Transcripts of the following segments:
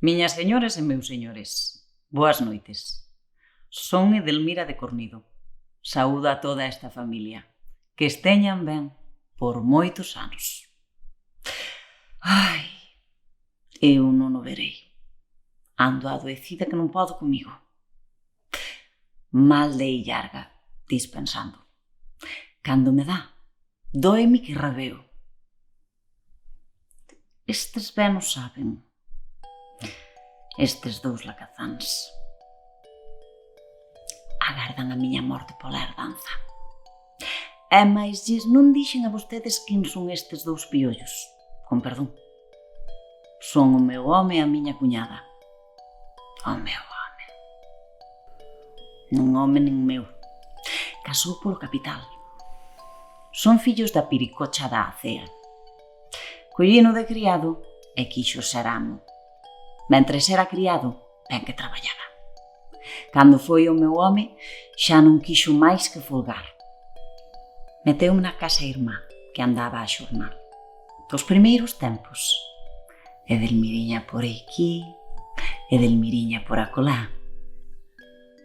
Miñas señoras e meus señores, boas noites. Son Edelmira de Cornido. Saúdo a toda esta familia. Que esteñan ben por moitos anos. Ai, eu non o verei. Ando adoecida que non podo comigo. Mal de illarga, dispensando. Cando me dá, doemi que rabeo. Estes ben o saben. Estes dous lacazáns agardan a miña morte pola herdanza. E máis lles non dixen a vostedes quen son estes dous piollos. Con perdón. Son o meu home e a miña cuñada. O meu home. Non home nin meu. Casou polo capital. Son fillos da piricocha da acea. Collino de criado e quixo ser amo. Mentres era criado, ben que traballaba. Cando foi o meu home, xa non quixo máis que folgar. Meteu-me na casa irmá, que andaba a xornal. Dos primeiros tempos. Edelmiriña por aquí, Edelmiriña por acolá.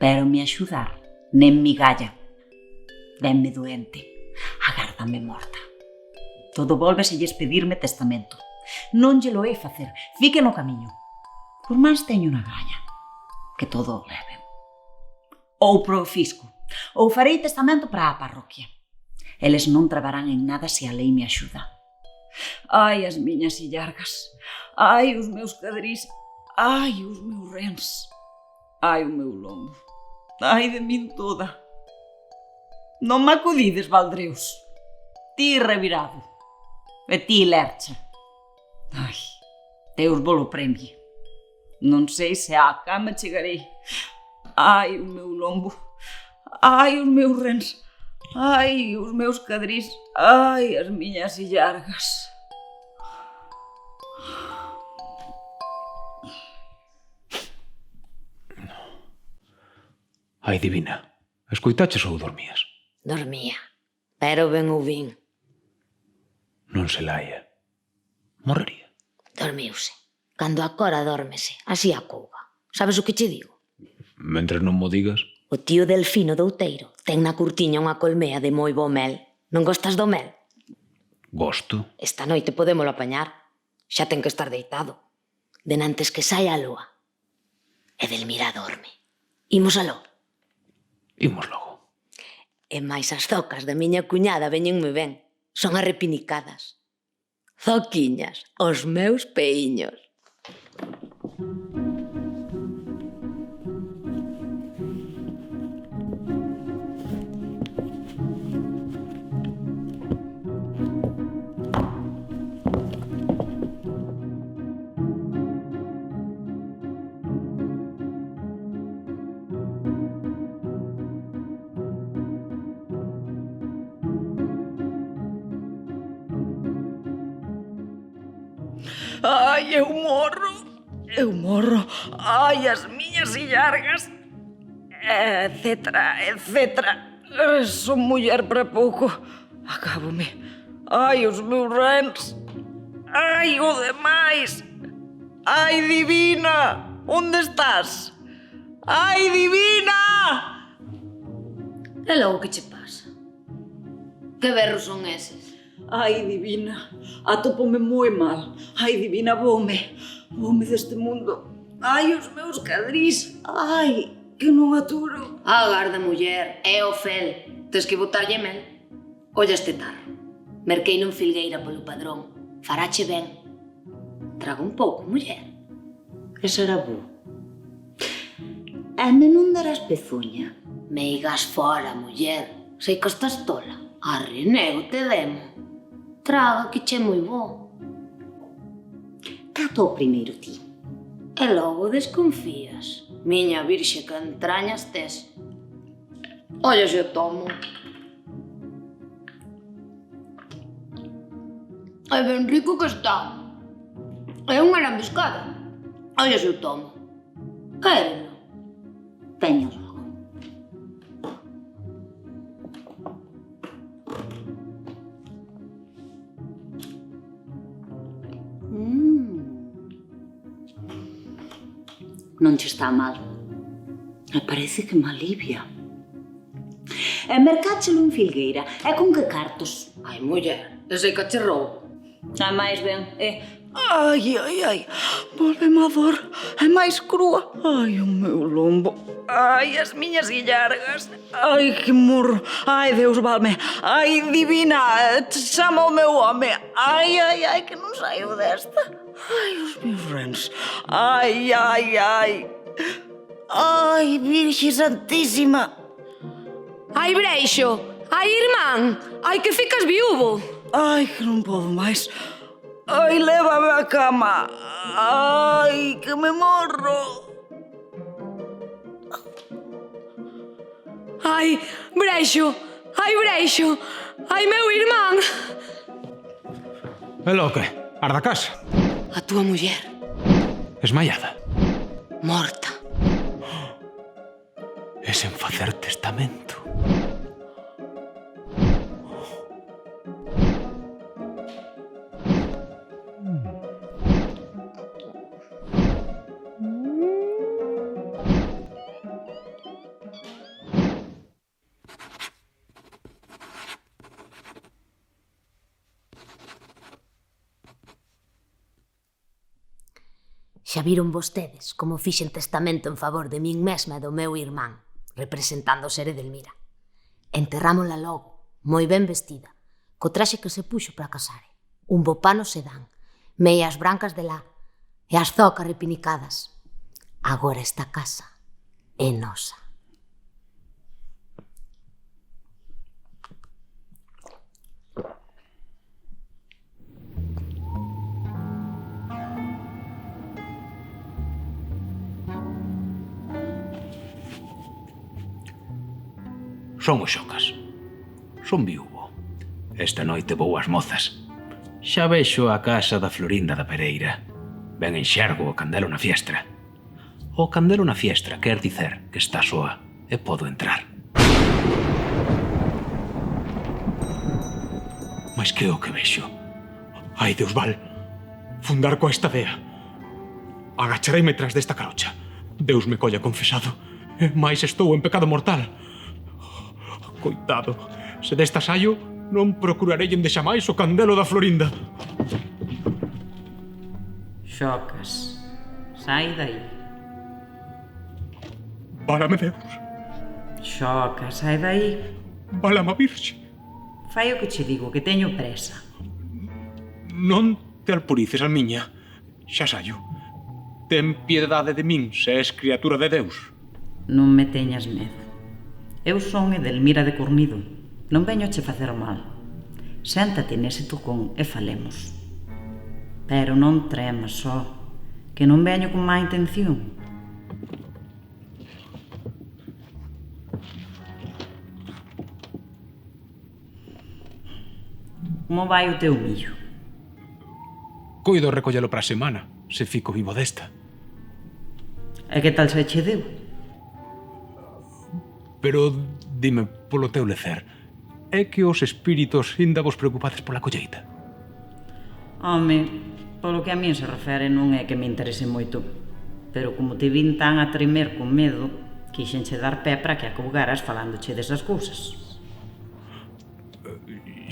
Pero me axudar, nen migalla. Venme doente, agárdame morta. Todo volveselles pedirme testamento. Non lle lo hei facer, fique no camiño. Por máis teño unha gaña, que todo o leven. Ou pro fisco, ou farei testamento para a parroquia. Eles non trabarán en nada se a lei me axuda. Ai, as miñas illargas, ai, os meus cadrís, ai, os meus rens, ai, o meu lombo, ai de min toda. Non me acudides, Valdreus, ti revirado, e ti lercha. Ai, Deus volo premie. Non sei se á cama chegarei. Ai, o meu lombo, ai, os meus rens, ai, os meus cadrís, ai, as miñas illargas. Ai, divina, escoitaches ou dormías? Dormía, pero ben ou vin. Non se laia. Morrería. Dormiuse. Cando acora dórmese, así a couga. Sabes o que che digo? Mentres non mo digas. O tío Delfino do Outeiro ten na curtiña unha colmea de moi bo mel. Non gostas do mel? Gosto. Esta noite podémolo apañar. Xa ten que estar deitado. Denantes que saia a loa. Edelmira dorme. Imos aló. Imos logo. E máis as zocas da miña cuñada veñenme ben. Son arrepinicadas. Zoquiñas, os meus peiños. Ai, eu morro, ai, as miñas illargas, etcétera, etcétera. Son muller para pouco, acábome. Ai, os meus rens, ai, o demais. Ai, divina, onde estás? Ai, divina! E logo que che pasa? Que berros son eses? Ai, divina, atópome moi mal. Ai, divina, voume deste mundo. Ai, os meus cadrís, ai, que non aturo. Agarda, muller, é o fel. Tes que botarlle mel. Olla este tarro. Merquei non filgueira polo padrón. Farache ben. Traga un pouco, muller. Que será bo? E me non darás pezuña? Meigas fora, muller. Sei que estás tola. Arre, nego te demo. Traga que che moi bo. Cato o primeiro ti. E logo desconfías. Miña virxe que entrañas tes. Olla se o tomo. É ben rico que está. É unha lambiscada. Olla se o tomo. Quérelo. Veño logo. non che está mal. E parece que me alivia. E mercáchelo en Filgueira. E con que cartos? Ai, muller, ese cacharrou. A máis ben, Ai, volveme a dor. É máis crúa. Ai, o meu lombo. Ai, as miñas illargas. Ai, que morro. Ai, Deus valme. Ai, divina, chama o meu home. Ai, que non saio desta. Ai, os meus rens. Ai. Ai, Virxe Santísima. Ai, Breixo! Ai, irmán! Ai, que ficas viúvo! Ai, que non podo máis. Ai, lévame á cama. Ai, que me morro. Ai, Breixo! Ai, Breixo! Ai, meu irmán! É lo que? Arda casa? A túa muller, Esmaiada? morta. E sen facer testamento? Xa viron vostedes como fixen testamento en favor de min mesma e do meu irmán, representando ser Edelmira. Enterrámola logo, moi ben vestida, co traxe que se puxo para casare, un bo pano sedán, meias brancas de lá e as zocas repinicadas. Agora esta casa é nosa. Son os Xocas. Son viúvo. Esta noite vou ás mozas. Xa vexo a casa da Florinda da Pereira. Ben enxergo o candelo na fiestra. O candelo na fiestra quer dicer que está soa e podo entrar. Mas que é o que vexo? Ai, Deus val, fundar coa esta dea. Agachareime tras desta carocha. Deus me colla confesado. E máis estou en pecado mortal. Coitado, se desta saio, non procurarei endexamais o candelo da Florinda. Xocas, sai dai. Válame Deus, Xocas, sai dai. válame a Virxe. Fai o que che digo, que teño presa. Non te alporices, almiña. Xa saio. Ten piedade de min, se és criatura de Deus. Non me teñas medo. Eu son Edelmira de Cornido. Non veño che facer mal. Séntate nese tocón e falemos. Pero non tremas só, que non veño con má intención. Como vai o teu millo? Coido recollelo para a semana, se fico vivo desta. E que tal se che deu? Pero dime polo teu lecer, é que os espíritos ainda vos preocupades pola colleita? Home, polo que a min se refere non é que me interese moito. Pero como te vin tan a tremer con medo, quixenche dar pé para que acougaras falándoche desas cousas.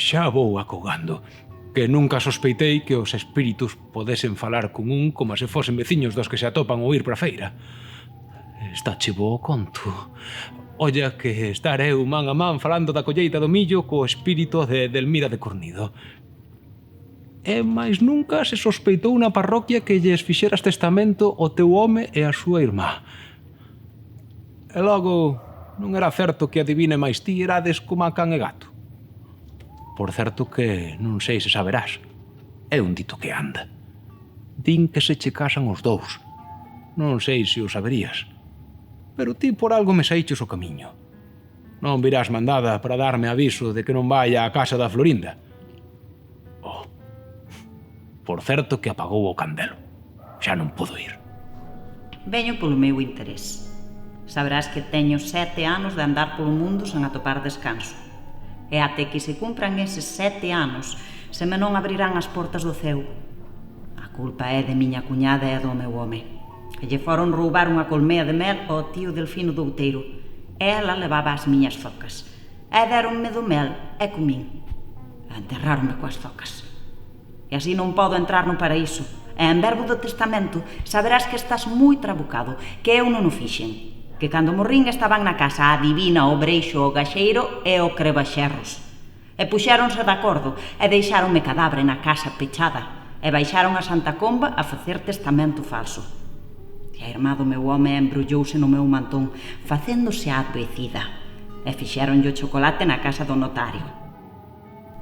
Xa vou acougando, que nunca sospeitei que os espíritus podesen falar con un como se fosen veciños dos que se atopan ou ir para a feira. Está che bo o conto. Olla que estar eu man a man falando da colleita do millo co espírito de Edelmira de Cornido. E máis nunca se sospeitou na parroquia que lles fixeras testamento o teu home e a súa irmá. E logo, non era certo que a divina máis ti erades como a can e gato. Por certo que non sei se saberás. É un dito que anda. Din que se che casan os dous. Non sei se o saberías. Pero ti por algo me saíches o camiño. Non virás mandada para darme aviso de que non vaya á casa da Florinda. Oh, por certo que apagou o candelo. Xa non podo ir. Veño polo meu interés. Saberás que teño 7 anos de andar polo mundo sen atopar descanso. E até que se cumpran eses 7 anos, se me non abrirán as portas do ceo. A culpa é de miña cuñada e do meu home. e lle foron roubar unha colmea de mel ao tío Delfino do Outeiro. Ela levaba as miñas focas. E deronme do mel e comín. E enterraronme coas focas. E así non podo entrar no paraíso. E en verbo do testamento saberás que estás moi trabucado, que eu non o fixen. Que cando morrín estaban na casa a divina, o breixo, o gaxeiro e o crebaxerros. E puxéronse de acordo e deixáronme cadáver na casa pechada e baixaron a Santa Comba a facer testamento falso. E a irmá do meu home embrullouse no meu mantón, facéndose a adoecida, e fixéronlle o chocolate na casa do notario.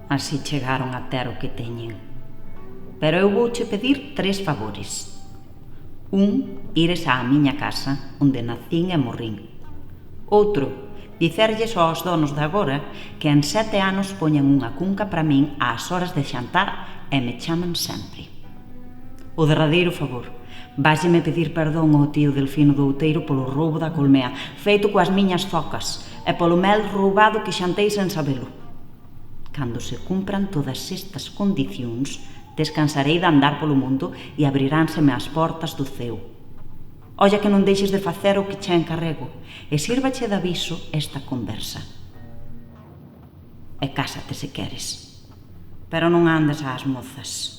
Así chegaron a ter o que teñen. Pero eu vouche pedir 3 favores. Ires á miña casa, onde nacín e morrín. Outro, dicerlles aos donos de agora que en 7 anos poñen unha cunca para min ás horas de xantar e me chaman sempre. O derradeiro favor, váxeme pedir perdón ao tío Delfino do Outeiro polo roubo da colmea, feito coas miñas focas, e polo mel roubado que xantei sen sabelo. Cando se cumpran todas estas condicións, descansarei de andar polo mundo e abriránseme as portas do ceo. Olla que non deixes de facer o que che encarrego e sírvache de aviso esta conversa. E cásate se queres, pero non andes ás mozas.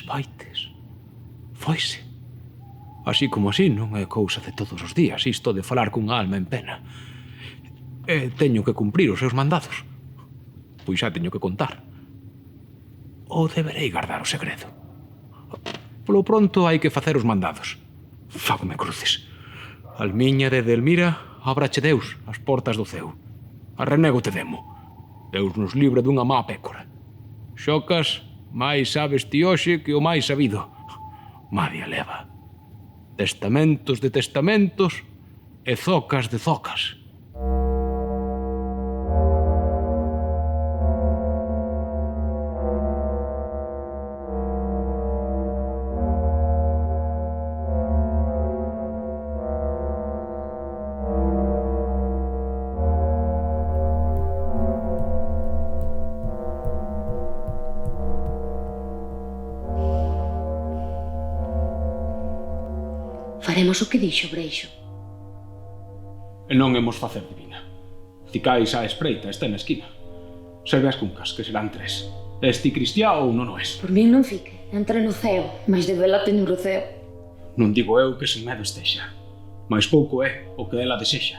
Vaites. Foise. Así como así non é cousa de todos os días isto de falar cunha alma en pena. E teño que cumprir os seus mandados. Pois xa teño que contar. Ou deberei guardar o segredo. Polo pronto hai que facer os mandados. Fágome cruces. Almiña de Edelmira, ábrache Deus as portas do ceo. Arrenego te demo. Deus nos libre dunha má pécora. Xocas, máis sabes ti hoxe que o máis sabido. Madia leva. Testamentos de testamentos e zocas de zocas. Faremos o que dixo Breixo. E non hemos facer divina. Ficais á espreita, está na esquina. Serve as cuncas, que serán 3. Esti cristiá ou non o es? Por min non fique, entre no ceo, mas de vela teño o ceo. Non digo eu que sen medo estexa, mais pouco é o que ela desexa.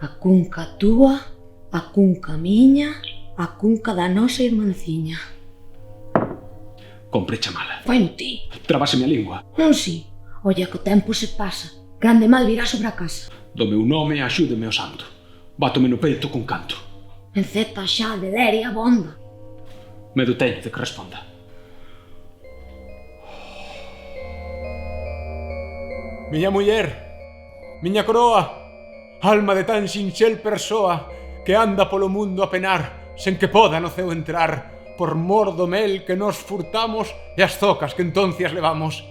A cunca túa, a cunca miña, a cunca da nosa irmanciña. Compré chamala. Vai no ti. Trabáseme a lingua. Non si. Olla que o tempo se pasa. Grande mal virá sobre a casa. Do meu nome axúdeme o santo. Bátome no peito con canto. Enceta xa de der e abonda. Medo teño de que responda. Miña muller, miña coroa, alma de tan sinxel persoa que anda polo mundo a penar sen que poda no ceo entrar por mor do mel que nos furtamos e as zocas que entoncias levamos.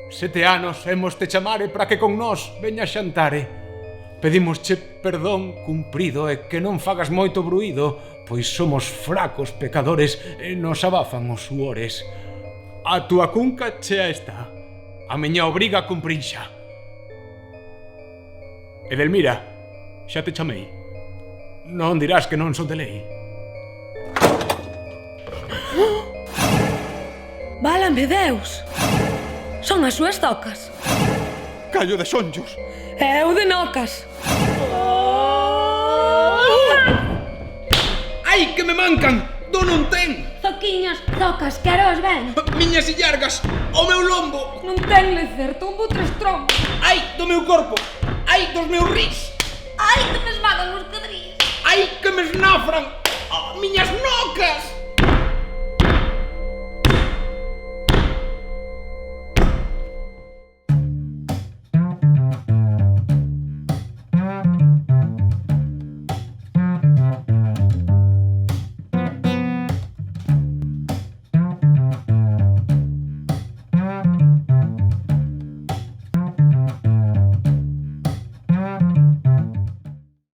7 anos hemos te chamare para que con nós veña xantare. Pedímosche perdón cumprido e que non fagas moito bruído, pois somos fracos pecadores e nos abafan os suores. A túa cunca chea está, a miña obriga cumprín xa. Edelmira, xa te chamei. Non dirás que non son de lei. Válame Deus! Son as súas zocas. Callo de sonllos. E eu de nocas. Ai, que me mancan! Do non ten! Zoquiñas, zocas, quero os ben. Miñas illargas! O meu lombo! Non ten lecer, tombo 3 trombos. Ai, do meu corpo! Ai, dos meus ris! Ai, que me esmagan os cadrís. Ai, que me esnafran! Oh, miñas nocas!